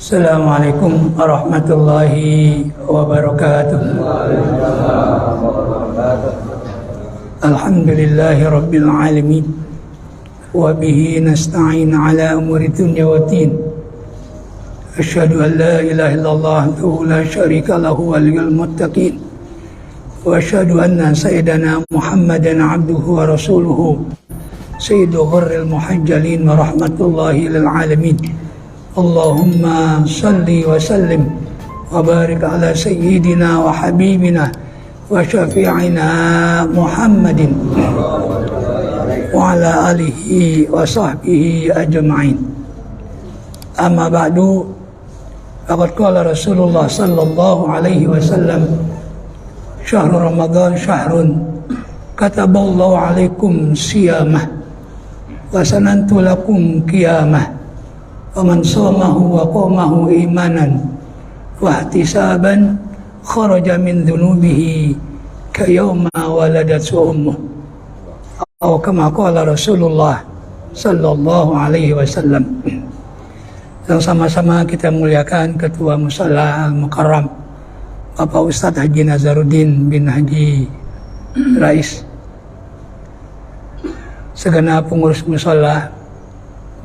Assalamualaikum warahmatullahi wabarakatuh. Alhamdulillahi rabbil alamin. Wa bihi nasta'in ala umuri dunya waddin. Asyhadu an la ilaha illallah wahdahu la syarika lahu waliyul muttaqin. Wa asyhadu anna sayyidana Muhammadan abduhu wa rasuluhu. Sayyidu ghurril muhajjalin wa rahmatullahi lil alamin. Allahumma salli wa sallim wa barik ala sayyidina wa habibina wa syafi'ina Muhammadin wa ala alihi wa sahbihi ajma'in. Amma ba'du, faqad qala Rasulullah sallallahu alaihi wasallam, syahrul Ramadan syahrun kataballahu alaikum siyamah wa sanantu lakum qiyamah. Waman shamahu wa qamahu imanan wa ihtisaban kharaja min dhunubihi kayawma waladatu ummuh. Atau kama qala Rasulullah sallallahu alaihi wasallam. Yang sama-sama kita muliakan Ketua Musalla Al-Mukarram Bapak Ustadz Haji Nazaruddin bin Haji Rais, segenap pengurus musalla,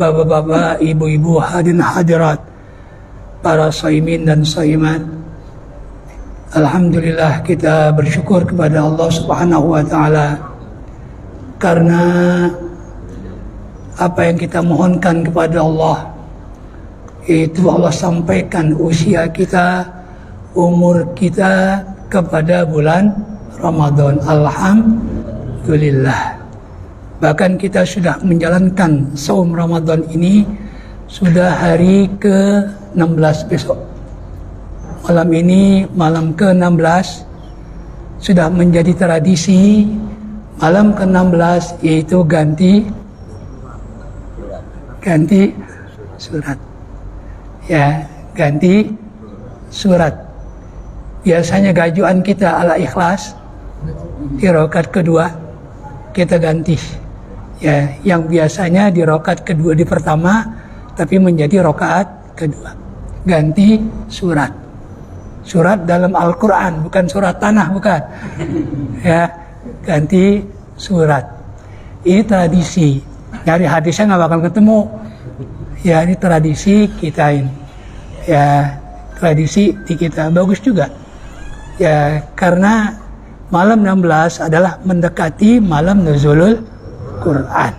bapak-bapak, ibu-ibu, hadirin hadirat, para shaimin dan shaimat. Alhamdulillah, kita bersyukur kepada Allah Subhanahu wa taala karena apa yang kita mohonkan kepada Allah itu Allah sampaikan usia kita, umur kita kepada bulan Ramadan. Alhamdulillah. Bahkan kita sudah menjalankan saum Ramadan ini sudah hari ke-16 besok. Malam ini malam ke-16 sudah menjadi tradisi. Malam ke-16 yaitu ganti surat. Ya, ganti surat. Biasanya gajuan kita ala ikhlas di rakaat kedua kita ganti. Ya, yang biasanya di rakaat kedua di pertama tapi menjadi rakaat kedua. Ganti surat. Surat dalam Al-Qur'an, bukan surat tanah, bukan. Ya, ganti surat. Ini tradisi. Nyari hadisnya nggak bakal ketemu. Ya, ini tradisi kita ini. Ya, tradisi di kita bagus juga. Ya, karena malam 16 adalah mendekati malam nuzulul Quran.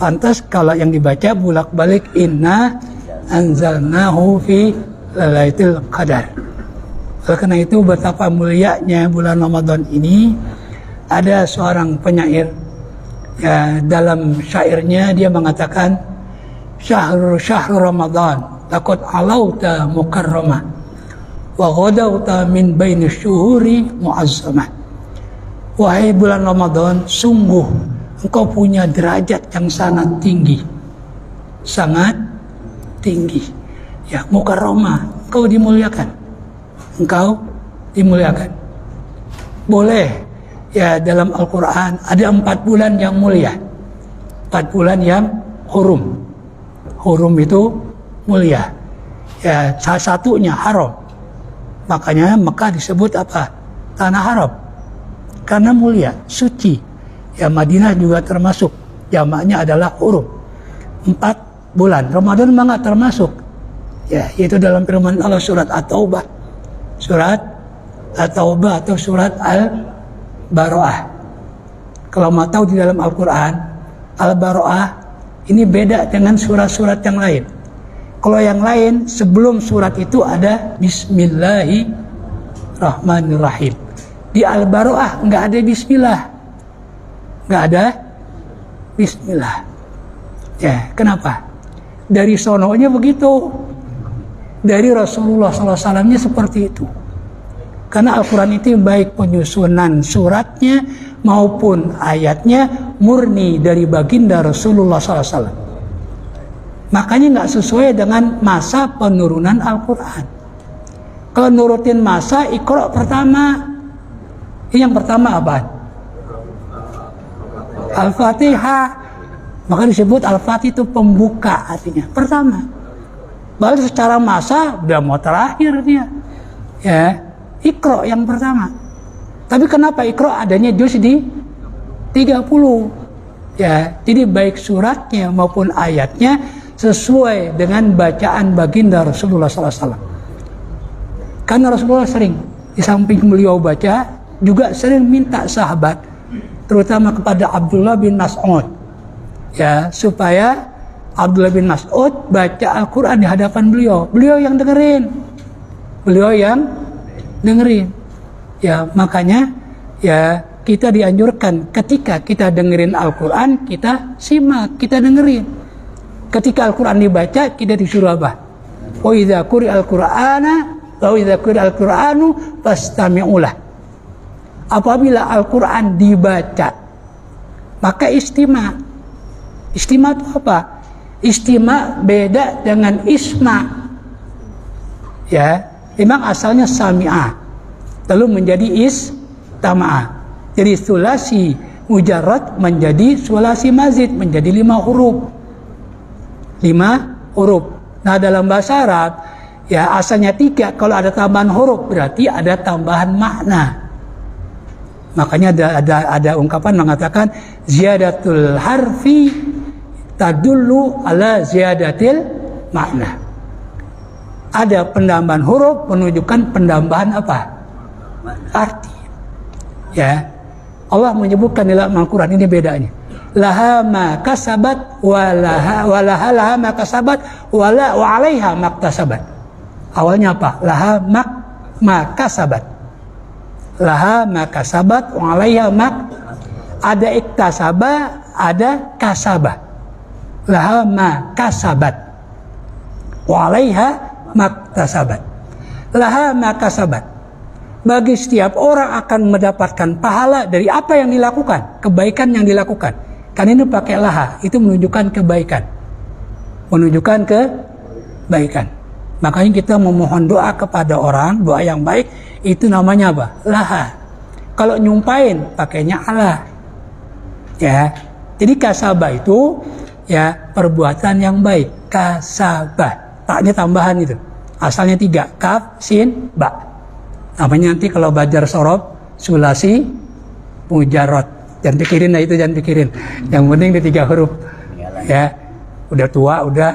Pantas kalau yang dibaca bolak-balik inna anzalnahu fi lailatul qadar. Oleh karena itu betapa mulianya bulan Ramadan ini. Ada seorang penyair, ya, dalam syairnya dia mengatakan syahrul Ramadan laqad alauta mukarramah wa ghadawta min baini syuhuri mu'azzamah. Wahai bulan Ramadan, sungguh engkau punya derajat yang sangat tinggi. Sangat tinggi. Ya, mukarramah, engkau dimuliakan. Engkau dimuliakan. Boleh, ya, dalam Al-Quran ada 4 bulan yang mulia. 4 bulan yang hurum. Hurum itu mulia. Ya, salah satunya haram. Makanya Mekah disebut apa? Tanah haram. Karena mulia, suci. Ya, Madinah juga termasuk. Jamaknya adalah hurum. 4 bulan. Ramadan memang nggak termasuk. Ya, yaitu dalam firman Allah surat At-Taubah. Surat At-Taubah atau surat Al-Baro'ah. Kalau mau tahu di dalam Al-Quran, Al-Baro'ah ini beda dengan surat-surat yang lain. Kalau yang lain sebelum surat itu ada Bismillahirrahmanirrahim. Di Al-Baro'ah nggak ada Bismillah. Nggak ada Bismillah. Ya, kenapa? Dari sononya begitu. Dari Rasulullah SAW-nya seperti itu. Karena Al-Quran itu baik penyusunan suratnya maupun ayatnya murni dari baginda Rasulullah SAW. Makanya nggak sesuai dengan masa penurunan Al-Quran. Kalau nurutin masa, Iqra pertama. Ini yang pertama apa? Al-Fatihah. Maka disebut Al-Fatihah itu pembuka artinya. Pertama. Baru secara massa udah mau terakhir dia. Ya, Iqra yang pertama. Tapi kenapa Iqra adanya juz di 30? Ya, jadi baik suratnya maupun ayatnya sesuai dengan bacaan baginda Rasulullah SAW. Karena Rasulullah sering, di samping beliau baca, juga sering minta sahabat, terutama kepada Abdullah bin Mas'ud, ya, supaya Abdullah bin Mas'ud baca Al-Quran di hadapan beliau. Beliau yang dengerin. Ya, makanya ya kita dianjurkan ketika kita dengerin Al-Quran, kita simak, kita dengerin. Ketika Al-Quran dibaca, kita disuruh apa? Wa idza quri'al Qur'anu fastami'u lah. Apabila Al-Quran dibaca, maka istima. Istima itu apa? Istima beda dengan isma. Ya, memang asalnya sami'ah, lalu menjadi istama'ah. Jadi sulasi mujarrad menjadi sulasi mazid, menjadi 5 huruf. 5 huruf. Nah, dalam bahasa Arab, ya asalnya 3, kalau ada tambahan huruf berarti ada tambahan makna. Makanya ada ungkapan mengatakan ziyadatul harfi tadullu ala ziyadatil makna. Ada penambahan huruf menunjukkan penambahan apa? Arti. Ya. Allah menyebutkan dalam Al-Quran, ini bedanya. Laha ma kasabat wa laha ma kasabat wa 'alaiha ma kasabat. Awalnya apa? Laha ma kasabat. Laha ma kasabat wa 'alaiha ma. Ada iktasaba, ada kasabah. Laha ma kasabat wa 'alaiha ma kasabat. Laha ma kasabat. Bagi setiap orang akan mendapatkan pahala dari apa yang dilakukan, kebaikan yang dilakukan. Kan ini pakai laha, itu menunjukkan kebaikan. Menunjukkan kebaikan. Makanya kita memohon doa kepada orang, doa yang baik, itu namanya apa? Laha. Kalau nyumpain, pakainya ala. Ya. Jadi kasabah itu ya perbuatan yang baik. Kasabah. Taknya tambahan itu. Asalnya 3, kaf, sin, ba. Namanya nanti kalau belajar sorob, sulasi, mujarrad. Jangan pikirin lah itu, jangan pikirin. Yang penting di 3 huruf. Ya, udah tua, udah.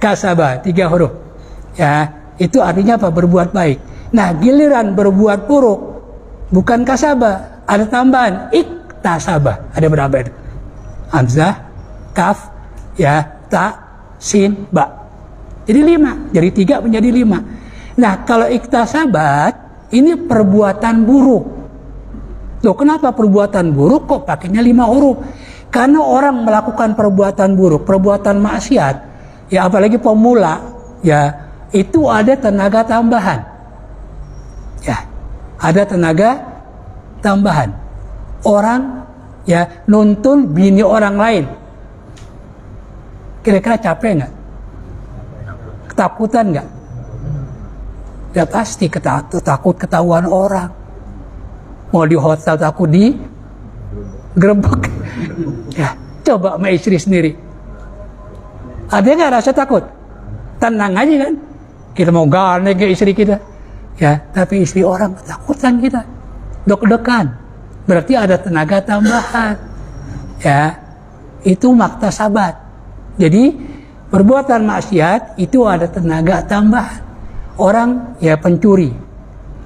Kasabah, 3 huruf. Ya, itu artinya apa? Berbuat baik. Nah, giliran berbuat buruk, bukan kasabah, ada tambahan iktasabah. Ada berapa itu? Hamzah, kaf, ya, ta, sin, ba. Jadi 5. Jadi 3 menjadi 5. Nah, kalau iktasabat, ini perbuatan buruk. Loh, kenapa perbuatan buruk kok pakainya 5 huruf? Karena orang melakukan perbuatan buruk, perbuatan maksiat, ya apalagi pemula, ya itu ada tenaga tambahan. Ya, ada tenaga tambahan. Orang ya nuntun bini orang lain. Kira-kira capek nggak? Ketakutan nggak? Ya pasti takut ketahuan orang. Mau di hotel takut di gerebek. Ya, coba sama istri sendiri. Ada nggak rasa takut? Tenang aja kan. Kita mau gane ke istri kita. Ya, tapi istri orang ketakutan kita. Deg-degan. Berarti ada tenaga tambahan. Ya, itu maktasabat. Jadi perbuatan maksiat itu ada tenaga tambahan. Orang ya pencuri,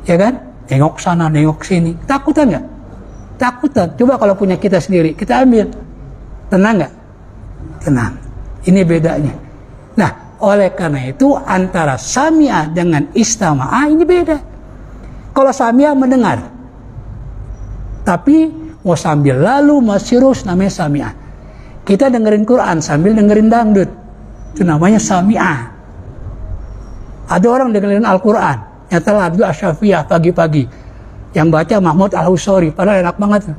ya kan? Nengok sana, nengok sini. Takutan nggak? Takutan. Coba kalau punya kita sendiri, kita ambil. Tenang nggak? Tenang. Ini bedanya. Nah, oleh karena itu antara sami'ah dengan istama'ah ini beda. Kalau sami'ah mendengar, tapi mau sambil lalu masirus namanya sami'ah. Kita dengerin Quran sambil dengerin dangdut, itu namanya sami'ah. Ada orang dengerin Al-Quran, nyata lagu Asy-Syafi'iyah pagi-pagi, yang baca Mahmud Al-Husari, padahal enak banget.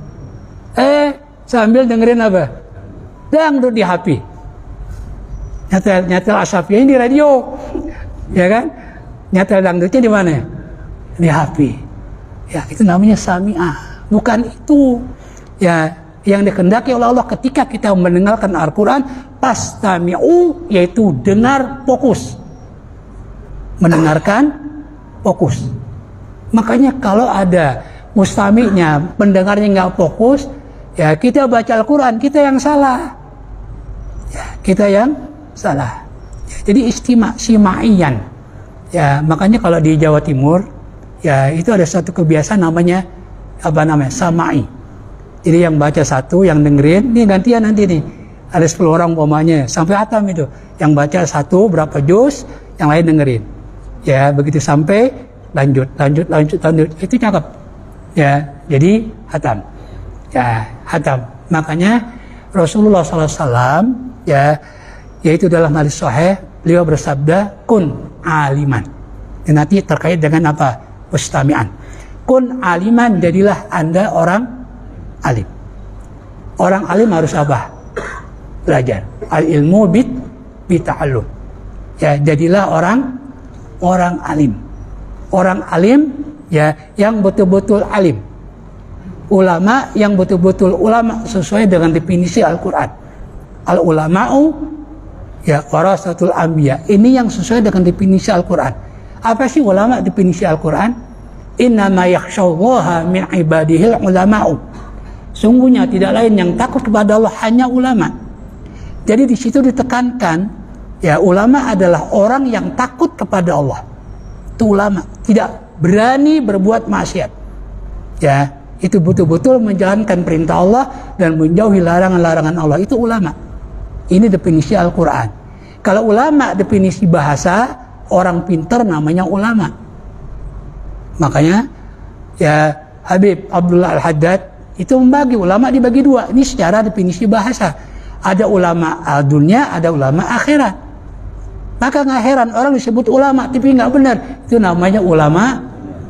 Sambil dengerin apa? Dangdut di HP. Nyata Asy-Syafi'iyah di radio, ya kan? Nyata dangdutnya di mana? Di HP. Ya, itu namanya sami'ah. Bukan itu. Ya, Yang dikehendaki oleh Allah ketika kita mendengarkan Al-Quran, pastami'u, yaitu dengar fokus. Mendengarkan fokus. Makanya kalau ada mustami'nya, pendengarnya nggak fokus, ya kita baca Al-Quran, kita yang salah. Ya, kita yang salah. Ya, jadi sima'iyan. Ya, makanya kalau di Jawa Timur, ya itu ada satu kebiasaan namanya sama'i. Jadi yang baca satu, yang dengerin, ini gantian nanti nih. Ada 10 orang umpamanya, sampai hatam itu. Yang baca satu, berapa juz, yang lain dengerin. Ya, begitu sampai, lanjut. Itu cakep. Ya, jadi hatam. Ya, hatam. Makanya Rasulullah SAW, ya, yaitu dalam hadis sahih, beliau bersabda, kun aliman. Dan nanti terkait dengan apa? Mustami'an. Kun aliman, jadilah Anda orang alim. Orang alim harus apa? Belajar. Al ilmu bita'allum. Ya, jadilah orang alim. Orang alim, ya, yang betul-betul alim. Ulama yang betul-betul ulama sesuai dengan definisi Al-Quran. Al-ulama'u, ya, warasatul anbiya. Ini yang sesuai dengan definisi Al-Quran. Apa sih ulama definisi Al-Quran? Innama yakhshallaha min ibadihil ulama'u. Sungguhnya tidak lain yang takut kepada Allah hanya ulama. Jadi di situ ditekankan, ya, ulama adalah orang yang takut kepada Allah. Itu ulama, tidak berani berbuat maksiat. Ya, itu betul-betul menjalankan perintah Allah dan menjauhi larangan-larangan Allah. Itu ulama. Ini definisi Al-Quran. Kalau ulama definisi bahasa, orang pintar namanya ulama. Makanya, ya, Habib Abdullah Al-Haddad itu membagi ulama dibagi dua. Ini secara definisi bahasa. Ada ulama dunia, ada ulama akhirat. Maka nggak heran orang disebut ulama tapi nggak benar. Itu namanya ulama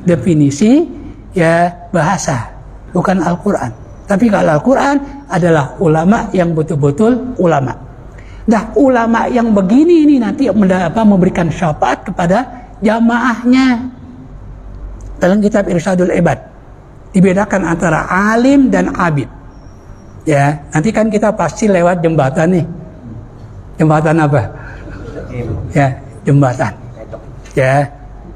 definisi, ya, bahasa, bukan Al-Quran. Tapi kalau Al-Quran adalah ulama yang betul-betul ulama. Nah, ulama yang begini ini nanti memberikan syafaat kepada jamaahnya. Dalam kitab Irsyadul Ibad dibedakan antara alim dan abid. Ya, nanti kan kita pasti lewat jembatan nih. Jembatan apa? Ya, jembatan. Ya,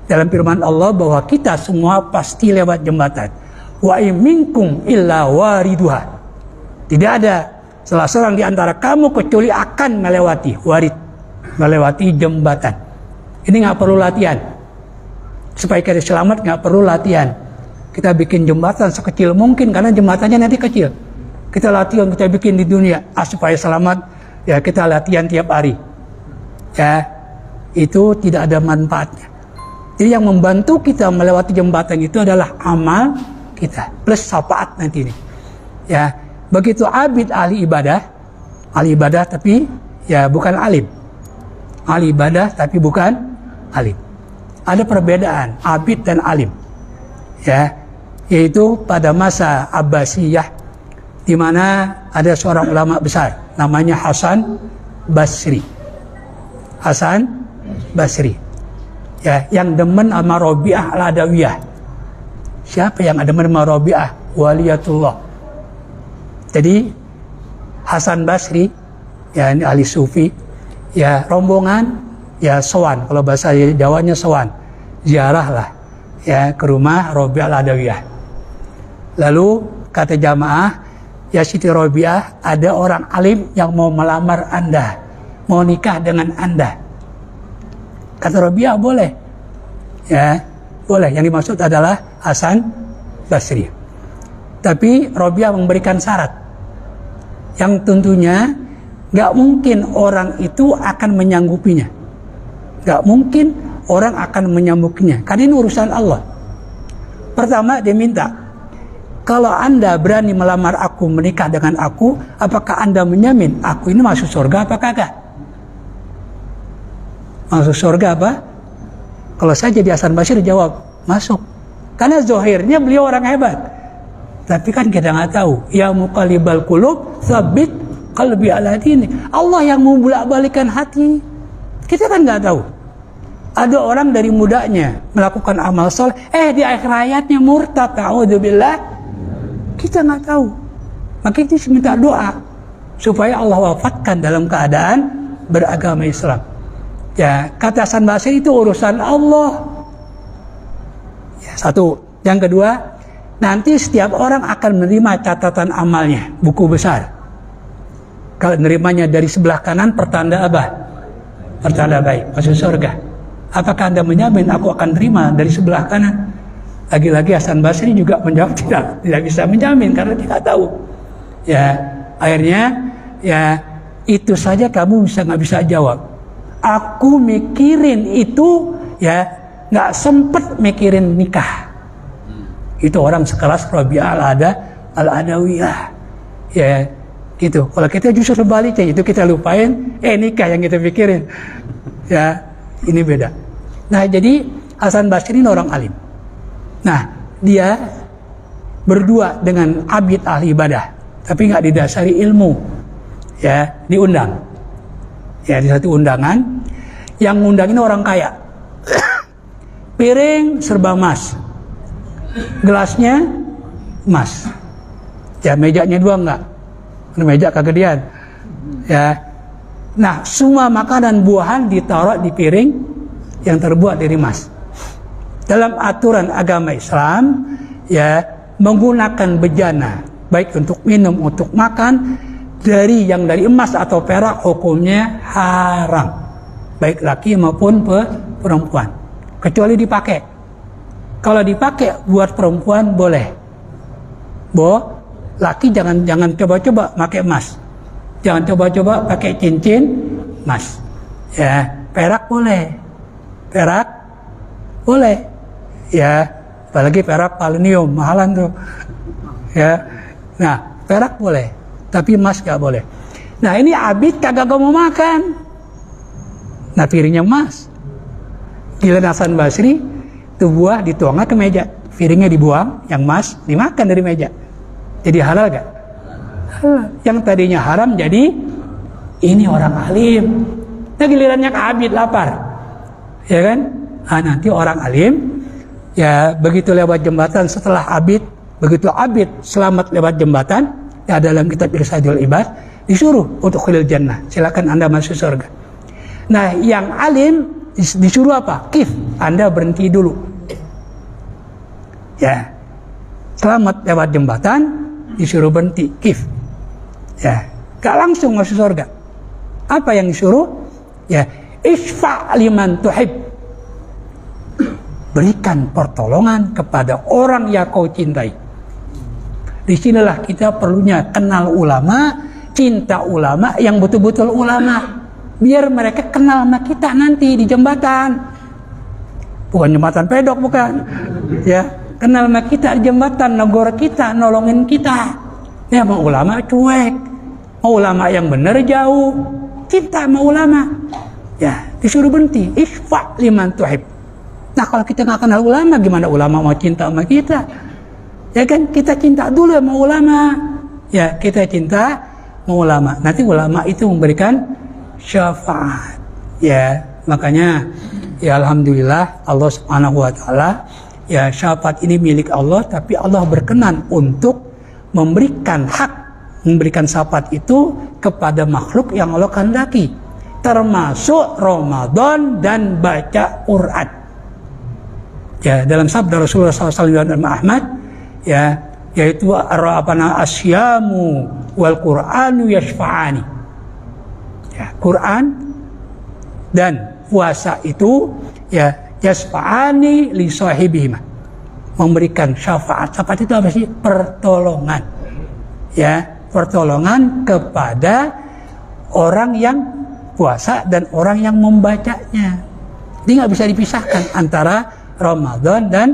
dalam firman Allah bahwa kita semua pasti lewat jembatan. Wa minkum illa wariduha. Tidak ada salah seorang di antara kamu kecuali akan melewati melewati jembatan. Ini nggak perlu latihan. Supaya kita selamat nggak perlu latihan. Kita bikin jembatan sekecil mungkin karena jembatannya nanti kecil. Kita latihan, kita bikin di dunia supaya selamat. Ya, kita latihan tiap hari. Ya, itu tidak ada manfaatnya. Jadi yang membantu kita melewati jembatan itu adalah amal kita plus syafaat nanti ini. Ya, begitu abid ahli ibadah tapi ya bukan alim. Ahli ibadah tapi bukan alim. Ada perbedaan abid dan alim. Ya, yaitu pada masa Abbasiyah di mana ada seorang ulama besar namanya Hasan Basri. Hasan Basri. Ya, yang demen sama Rabi'ah al-Adawiyah. Siapa yang demen sama Rabi'ah? Waliyatullah. Jadi Hasan Basri, ya, ini ahli sufi, ya, rombongan, ya, sowan, kalau bahasa Jawanya sowan, ziarah lah, ya, ke rumah Rabi'ah al-Adawiyah. Lalu kata jamaah, ya Siti Rabi'ah, ada orang alim yang mau melamar Anda, mau nikah dengan Anda. Kata Rabi'ah, boleh. Ya, boleh. Yang dimaksud adalah Hasan Basri. Tapi Rabi'ah memberikan syarat yang tentunya nggak mungkin orang itu akan menyanggupinya. Nggak mungkin orang akan menyanggupinya. Karena ini urusan Allah. Pertama dia minta, kalau Anda berani melamar aku, menikah dengan aku, apakah Anda menjamin aku ini masuk surga apa kagak? Masuk surga apa? Kalau saya jadi Hasan Basri jawab, masuk. Karena zahirnya beliau orang hebat. Tapi kan kita nggak tahu. Ya muqallibal qulub, tsabbit qalbi ala dini. Allah yang membolak-balikan hati. Kita kan nggak tahu. Ada orang dari mudanya melakukan amal soleh, di akhir hayatnya murtad, a'udzubillah. Kita nggak tahu. Maka itu minta doa supaya Allah wafatkan dalam keadaan beragama Islam. Ya, kata Hasan Basri itu urusan Allah. Ya, satu. Yang kedua, nanti setiap orang akan menerima catatan amalnya, buku besar. Kalau nerimanya dari sebelah kanan, pertanda apa? Pertanda baik, masuk surga. Apakah Anda menjamin aku akan terima dari sebelah kanan? Lagi-lagi Hasan Basri juga menjawab tidak bisa menjamin karena tidak tahu. Ya, akhirnya ya itu saja kamu nggak bisa jawab. Aku mikirin itu ya nggak sempet mikirin nikah. Itu orang sekelas Rabi'ah al-Adawiyah. Ya, gitu. Kalau kita justru sebaliknya, itu kita lupain, nikah yang kita pikirin. Ya, ini beda. Nah, jadi Hasan Basri ini orang alim. Nah, dia berdua dengan abid ahli ibadah, tapi nggak didasari ilmu. Ya, diundang. Ya, di satu undangan, yang ngundang ini orang kaya. Piring serba emas, gelasnya emas. Ya, mejanya dua enggak. Meja kegedean. Ya. Nah, semua makanan buahan ditaruh di piring yang terbuat dari emas. Dalam aturan agama Islam, ya, menggunakan bejana baik untuk minum, untuk makan dari emas atau perak hukumnya haram, baik laki maupun perempuan, kecuali dipakai. Kalau dipakai buat perempuan boleh. Laki jangan coba-coba pakai emas. Jangan coba-coba pakai cincin emas. Ya, perak boleh. Perak boleh. Ya, apalagi perak aluminium, mahalan tuh. Ya. Nah, perak boleh, tapi emas gak boleh. Nah, ini abid kagak mau makan. Nah, piringnya emas. Giliran Hasan Basri, itu buah dituangnya ke meja. Piringnya dibuang, yang emas dimakan dari meja. Jadi halal gak? Halal. Yang tadinya haram jadi ini orang alim. Nah, gilirannya ke abid lapar. Ya kan? Nah, nanti orang alim ya begitu lewat jembatan setelah abid, begitu abid selamat lewat jembatan, ya dalam kitab Irsyadul Ibad disuruh untuk khilil jannah, silakan Anda masuk surga. Nah, yang alim disuruh apa? Kif, Anda berhenti dulu. Ya, selamat lewat jembatan disuruh berhenti, kif. Ya, gak langsung masuk surga. Apa yang disuruh? Ya, isfa' liman tuhib. Berikan pertolongan kepada orang yang kau cintai. Disinilah kita perlunya kenal ulama, cinta ulama yang betul-betul ulama. Biar mereka kenal sama kita nanti di jembatan. Bukan jembatan pedok, bukan. Ya, kenal sama kita di jembatan, negor kita, nolongin kita. Ya, mau ulama cuek, mau ulama yang benar jauh. Cinta sama ulama. Ya, disuruh berhenti. Isfa' liman tuhib. Nah, kalau kita nggak kenal ulama, gimana ulama mau cinta sama kita? Ya kan, kita cinta dulu sama ulama. Ya, kita cinta sama ulama. Nanti ulama itu memberikan syafaat. Ya, makanya ya alhamdulillah Allah Subhanahu wa taala, ya syafaat ini milik Allah, tapi Allah berkenan untuk memberikan hak, memberikan syafaat itu kepada makhluk yang Allah kehendaki, termasuk Ramadan dan baca Quran. Ya, dalam sabda Rasulullah SAW dan Ahmad, ya, yaitu asyamu wal Qur'anu yashfa'ani. Ya, Quran dan puasa itu ya yashfa'ani li sahibihima, memberikan syafaat. Syafaat itu apa sih? Pertolongan. Ya, pertolongan kepada orang yang puasa dan orang yang membacanya. Ini nggak bisa dipisahkan antara Ramadan dan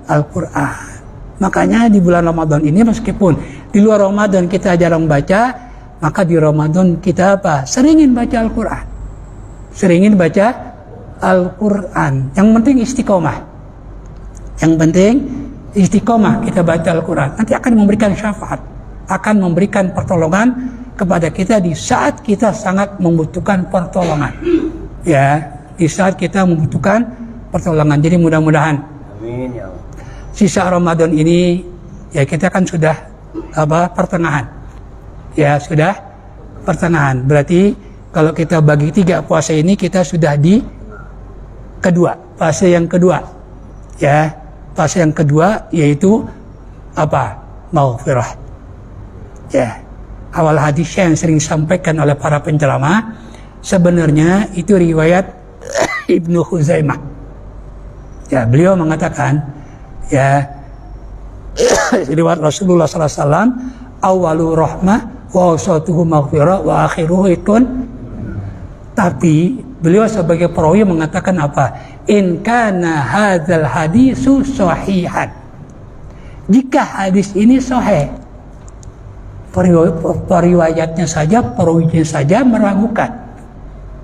Al-Quran. Makanya di bulan Ramadan ini, meskipun di luar Ramadan kita jarang baca, maka di Ramadan kita apa? Seringin baca Al-Quran. Seringin baca Al-Quran. Yang penting istiqomah. Yang penting istiqomah kita baca Al-Quran. Nanti akan memberikan syafaat, akan memberikan pertolongan kepada kita di saat kita sangat membutuhkan pertolongan. Ya, di saat kita membutuhkan pertolongan. Jadi mudah-mudahan amin, ya. Sisa Ramadan ini ya kita kan sudah pertengahan. Ya, sudah pertengahan. Berarti kalau kita bagi 3 puasa ini, kita sudah di fase yang kedua. Ya, fase yang kedua yaitu apa? Maghfirah. Ya. Awal hadis yang sering disampaikan oleh para penceramah sebenarnya itu riwayat Ibnu Khuzaimah. Ya, beliau mengatakan, ya, riwayat Rasulullah SAW, awalu rahmah wa awsatuhu maghfirah wa akhiruhu ikun. Tapi beliau sebagai perawi mengatakan apa? In kana hadzal hadisu sahihan. Jika hadis ini sahih, periwayatnya saja, perawinya saja meragukan,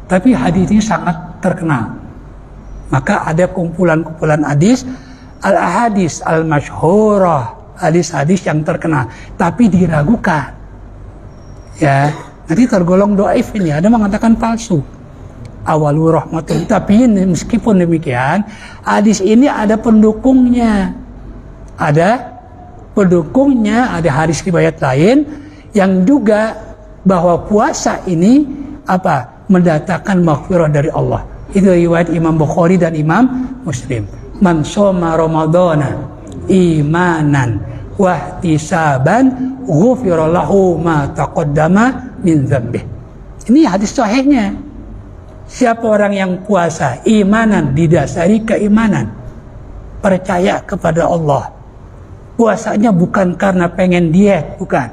tapi hadis ini sangat terkenal. Maka ada kumpulan-kumpulan hadis, al-ahadis al-masyhurah, hadis-hadis yang terkenal, tapi diragukan. Ya, nanti tergolong dhaif ini, ada mengatakan palsu. Awalu rahmatun, tapi meskipun demikian, hadis ini ada pendukungnya. Ada pendukungnya, ada hadis riwayat lain yang juga bahwa puasa ini apa? Mendatangkan maghfirah dari Allah. Itu riwayat Imam Bukhari dan Imam Muslim. Man shoma ramadhana imanan wa ihtisaban ghufira lahu ma taqaddama min dzambih. Ini hadis sahihnya. Siapa orang yang puasa imanan, didasari keimanan, percaya kepada Allah, puasanya bukan karena pengen diet, bukan.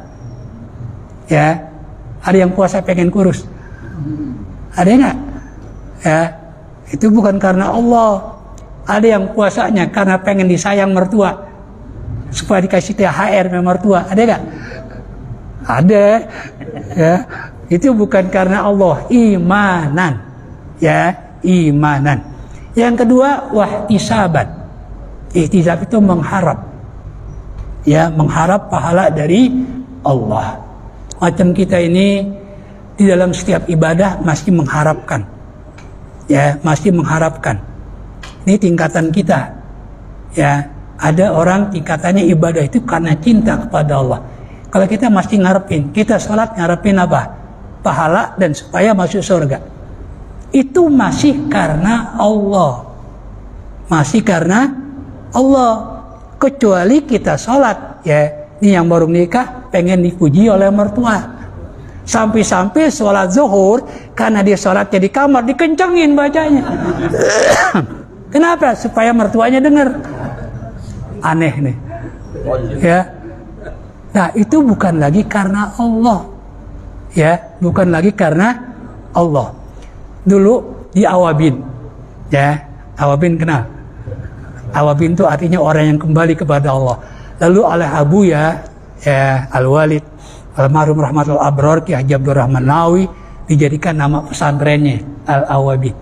Ya, ada yang puasa pengen kurus, ada nggak? Ya, itu bukan karena Allah. Ada yang puasanya karena pengen disayang mertua, supaya dikasih THR sama mertua, ada nggak? Ada. Ya, itu bukan karena Allah, imanan. Ya, imanan. Yang kedua, wahtisaban. Ihtisab itu mengharap. Ya, mengharap pahala dari Allah. Macam kita ini di dalam setiap ibadah masih mengharapkan. Ya, masih mengharapkan. Ini tingkatan kita. Ya, ada orang tingkatannya ibadah itu karena cinta kepada Allah. Kalau kita masih ngarepin, kita sholat ngarepin apa? Pahala dan supaya masuk surga. Itu masih karena Allah. Masih karena Allah. Kecuali kita sholat, ya, ini yang baru nikah pengen dipuji oleh mertua, sampai-sampai sholat zuhur karena dia sholatnya di kamar dikencengin bacanya. Kenapa? Supaya mertuanya dengar. Aneh nih, ya. Nah, itu bukan lagi karena Allah, ya, bukan lagi karena Allah. Dulu di Awabin, ya, Awabin kenal. Awabin itu artinya orang yang kembali kepada Allah. Lalu oleh Abu ya Al-Walid almarhum Rahmatul Abror Ki Haji Abdul Rahman Nawawi dijadikan nama pesantrennya Al-Awabin.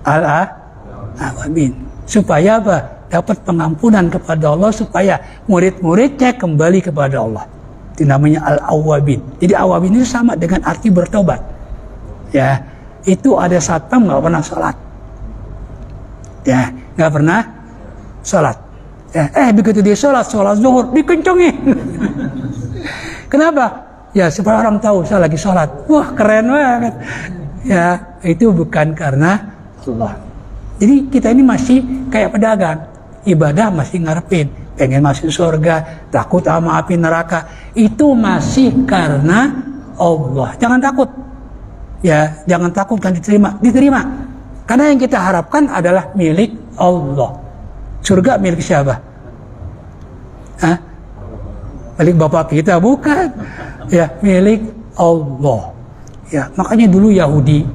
Al-Awabin. Supaya apa? Dapat pengampunan kepada Allah, supaya murid-muridnya kembali kepada Allah. Itu namanya Al-Awabin. Jadi Awabin itu sama dengan arti bertobat. Ya, itu ada satpam nggak pernah sholat. Ya, nggak pernah sholat. Ya, begitu dia sholat zuhur dikencengin. Kenapa? Ya, supaya orang tahu saya lagi sholat. Wah, keren banget. Ya, itu bukan karena Allah. Jadi kita ini masih kayak pedagang, ibadah masih ngarepin, pengen masuk surga, takut sama api neraka. Itu masih karena Allah. Jangan takut. Ya, jangan takut kan diterima. Karena yang kita harapkan adalah milik Allah. Surga milik siapa? Hah? Milik bapak kita? Bukan. Ya, milik Allah. Ya, makanya dulu Yahudi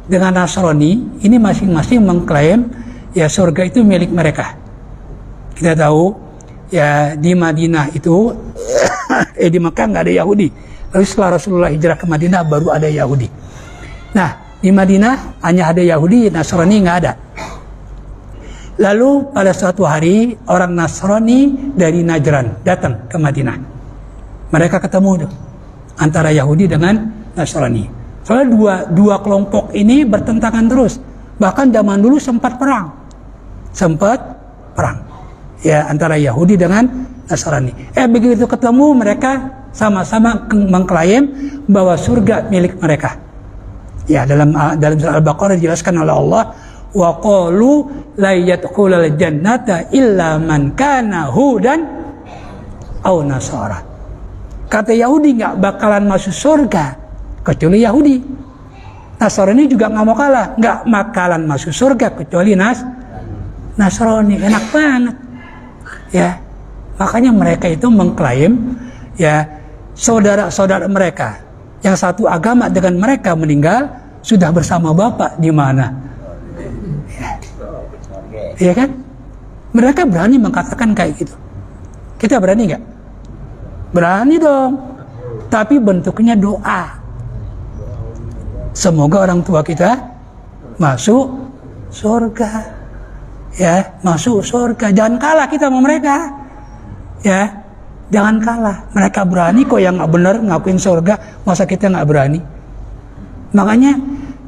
dengan Nasrani ini masing-masing mengklaim ya surga itu milik mereka. Kita tahu ya di Madinah itu di Mekah nggak ada Yahudi. Lalu setelah Rasulullah hijrah ke Madinah baru ada Yahudi. Nah, di Madinah hanya ada Yahudi, Nasrani nggak ada. Lalu pada suatu hari orang Nasrani dari Najran datang ke Madinah. Mereka ketemu tuh antara Yahudi dengan Nasrani. Soalnya dua kelompok ini bertentangan terus. Bahkan zaman dulu sempat perang. Ya, antara Yahudi dengan Nasrani. Begitu ketemu mereka sama-sama mengklaim bahwa surga milik mereka. Ya, dalam surah Al-Baqarah dijelaskan oleh Allah, wa qalu la yadkhulul jannata illa man kana hudan aw nasara. Kata Yahudi nggak bakalan masuk surga kecuali Yahudi. Nasrani juga nggak mau kalah, nggak bakalan masuk surga kecuali Nasrani. Enak banget, ya. Makanya mereka itu mengklaim, ya, saudara-saudara mereka yang satu agama dengan mereka meninggal sudah bersama Bapa di mana? Ya kan? Mereka berani mengatakan kayak gitu. Kita berani nggak? Berani dong. Tapi bentuknya doa. Semoga orang tua kita masuk surga. Ya, masuk surga. Jangan kalah kita sama mereka. Ya, jangan kalah. Mereka berani kok, yang nggak benar ngakuin surga. Masa kita nggak berani? Makanya,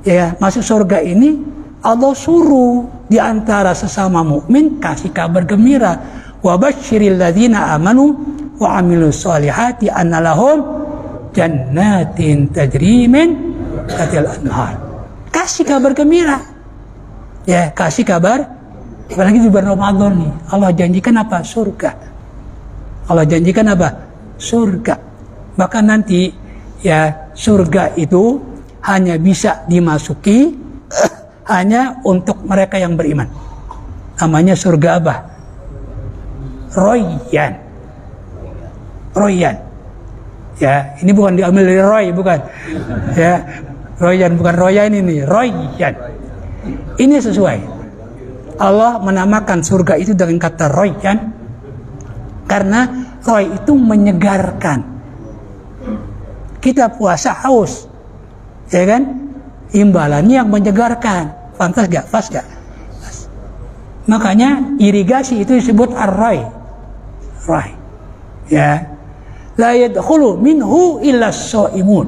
ya, masuk surga ini Allah suruh di antara sesama mukmin kasih kabar gembira. Wa basyiril ladzina amanu wa amilus solihati anna lahum jannatin tajri min tahtiha al-anhar. Kasih kabar gembira. Ya, kasih kabar. Apalagi di bulan Ramadan nih, Allah janjikan apa? Surga. Allah janjikan apa? Surga. Bahkan nanti, ya, surga itu hanya bisa dimasuki hanya untuk mereka yang beriman. Namanya surga apa? Royan. Royan. Ya, ini bukan diambil dari Roy, bukan. Ya, Royan bukan Royan ini, Royan. Ini sesuai. Allah menamakan surga itu dengan kata Royan karena Roy itu menyegarkan. Kita puasa haus, ya kan? Imbalannya yang menyegarkan. Pantas gak? Pas gak? Pas. Makanya irigasi itu disebut ar-ray. Ray. Ya. La yadkhulu minhu illa as-shaimun.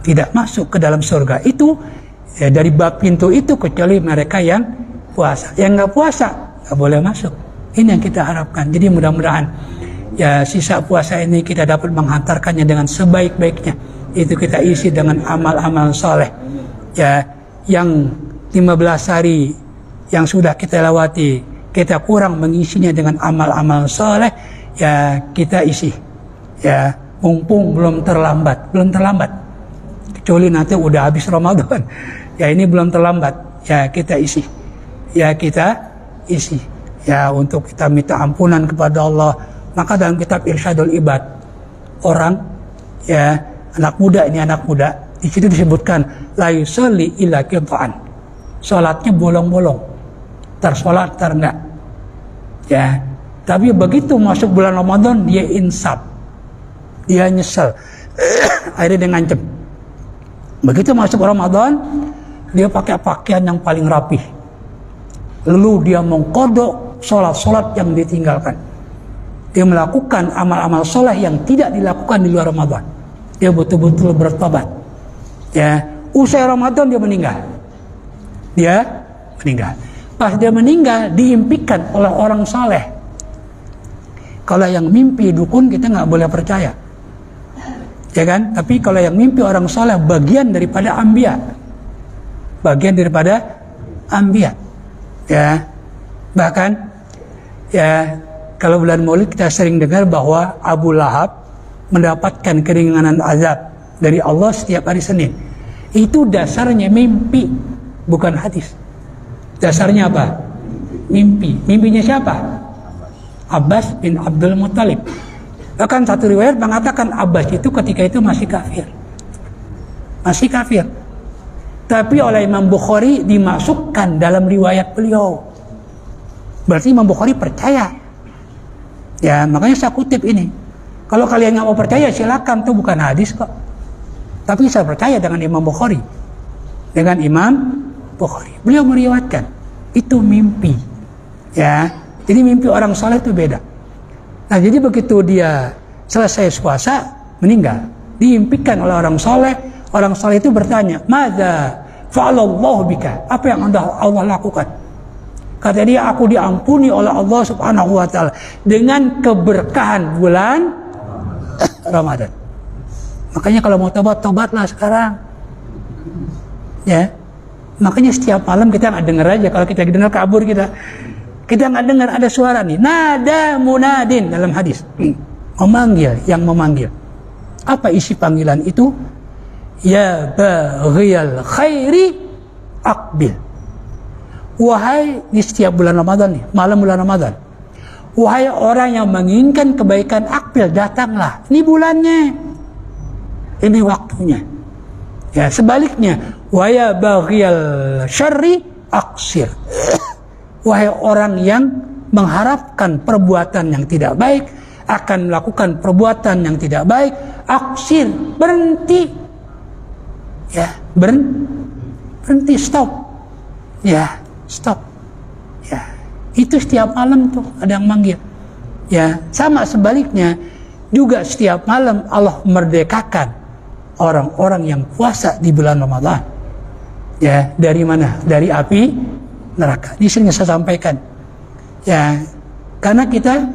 Tidak masuk ke dalam surga itu, ya, dari bab pintu itu kecuali mereka yang puasa. Yang gak puasa gak boleh masuk. Ini yang kita harapkan. Jadi mudah-mudahan, ya, sisa puasa ini kita dapat menghantarkannya dengan sebaik-baiknya. Itu kita isi dengan amal-amal soleh, ya, yang 15 hari yang sudah kita lewati kita kurang mengisinya dengan amal-amal soleh, ya, kita isi, ya, mumpung belum terlambat kecuali nanti udah habis Ramadan, ya, ini belum terlambat, ya, kita isi, ya, untuk kita minta ampunan kepada Allah. Maka dalam kitab Irsyadul Ibad, orang, ya, anak muda, di situ disebutkan la yusalli illa qita'an. Salatnya bolong-bolong. Tersolat, enggak. Ya, tapi begitu masuk bulan Ramadan dia insaf. Dia nyesel. Akhirnya dia ngancem. Begitu masuk Ramadan, dia pakai pakaian yang paling rapih. Lalu dia mengkodok salat-salat yang ditinggalkan. Dia melakukan amal-amal soleh yang tidak dilakukan di luar Ramadan. Dia betul-betul bertobat. Ya, usai Ramadan dia meninggal. Pas dia meninggal diimpikan oleh orang saleh. Kalau yang mimpi dukun kita nggak boleh percaya, ya kan? Tapi kalau yang mimpi orang saleh bagian daripada anbiya. Ya, bahkan, ya, kalau bulan Maulid kita sering dengar bahwa Abu Lahab mendapatkan keringanan azab dari Allah setiap hari Senin. Itu dasarnya mimpi, bukan hadis. Dasarnya apa? Mimpi. Mimpinya siapa? Abbas bin Abdul Muttalib. Bahkan satu riwayat mengatakan Abbas itu ketika itu masih kafir. Tapi oleh Imam Bukhari dimasukkan dalam riwayat beliau. Berarti Imam Bukhari percaya. Ya, makanya saya kutip ini. Kalau kalian nggak mau percaya silakan, tuh bukan hadis kok. Tapi saya percaya dengan Imam Bukhari. Beliau meriwayatkan itu mimpi. Ya, jadi mimpi orang saleh itu beda. Nah, jadi begitu dia selesai puasa meninggal, diimpikan oleh orang saleh. Orang saleh itu bertanya, "Madza fa'alallahu bika?" Apa yang Allah lakukan? Kata dia, "Aku diampuni oleh Allah Subhanahu wa taala dengan keberkahan bulan Ramadan. Makanya kalau mau tobat, tobatlah sekarang. Ya, makanya setiap malam kita nggak dengar aja. Kalau kita dengar kabur kita nggak dengar ada suara nih. Nada munadin dalam hadis. Memanggil, yang memanggil. Apa isi panggilan itu? Ya baghiyal khairi aqbil. Wahai, di setiap bulan Ramadan nih, malam bulan Ramadan. Wahai orang yang menginginkan kebaikan, aqbil, datanglah. Ini bulannya. Ini waktunya. Ya, sebaliknya, wa ya baghiyal syarri aqsir. Wahai orang yang mengharapkan perbuatan yang tidak baik, akan melakukan perbuatan yang tidak baik, aqsir, berhenti. Ya, berhenti, stop. Ya, stop. Ya, itu setiap malam tuh ada yang manggil. Ya, sama sebaliknya juga setiap malam Allah merdekakan orang-orang yang puasa di bulan Ramadan. Ya, dari mana? Dari api neraka. Di sini saya sampaikan. Ya, karena kita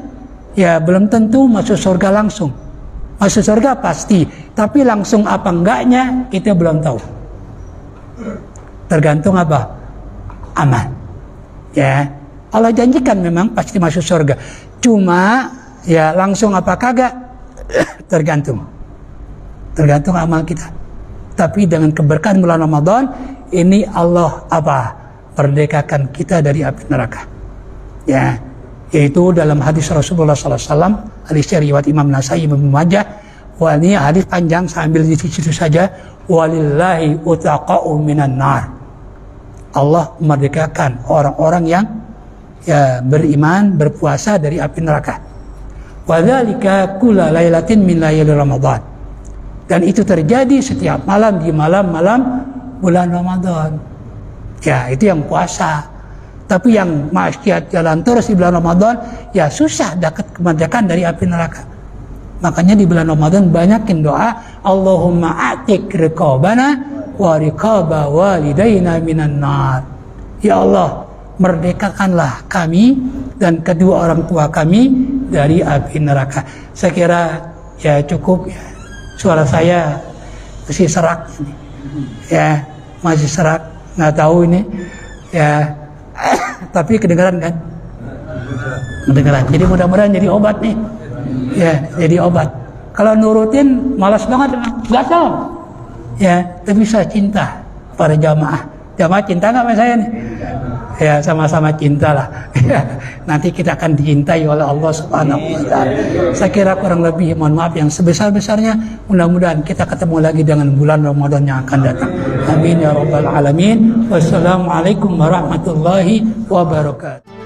ya belum tentu masuk surga langsung. Masuk surga pasti, tapi langsung apa enggaknya kita belum tahu. Tergantung apa? Amal. Ya, Allah janjikan memang pasti masuk surga. Cuma ya langsung apa kagak tergantung amal kita. Tapi dengan keberkahan bulan Ramadan ini Allah apa? Merdekakan kita dari api neraka. Ya, yaitu dalam hadis Rasulullah SAW, hadis riwayat Imam Nasai, Ibnu Majah. Wah, ini hadis panjang, saya ambil di situ saja. Walillahi utaqa'u minan nar. Allah merdekakan orang-orang yang ya beriman, berpuasa dari api neraka. Wa dzalika kulla lailatin min layali Ramadan. Dan itu terjadi setiap malam di malam-malam bulan Ramadan. Ya, itu yang puasa. Tapi yang maksiat jalan terus di bulan Ramadan, ya susah dapat kemerdekaan dari api neraka. Makanya di bulan Ramadan banyakin doa, Allahumma a'tik riqabana wa riqaba walidayna minan nar. Ya Allah, merdekakanlah kami dan kedua orang tua kami dari api neraka. Saya kira ya cukup ya. Suara saya masih serak ini. Ya, masih serak, nggak tahu ini. Ya, tapi kedengaran kan? Kedengaran. Jadi mudah-mudahan jadi obat nih. Ya, jadi obat. Kalau nurutin malas banget, gatal. Ya, tapi saya cinta pada jamaah. Jamaah cinta nggak sama saya nih? Ya, sama-sama cinta lah. Nanti kita akan dicintai oleh Allah Subhanahu wa Ta'ala. Saya kira kurang lebih, mohon maaf yang sebesar-besarnya. Mudah-mudahan kita ketemu lagi dengan bulan Ramadan yang akan datang. Amin ya rabbal alamin. Wassalamualaikum warahmatullahi wabarakatuh.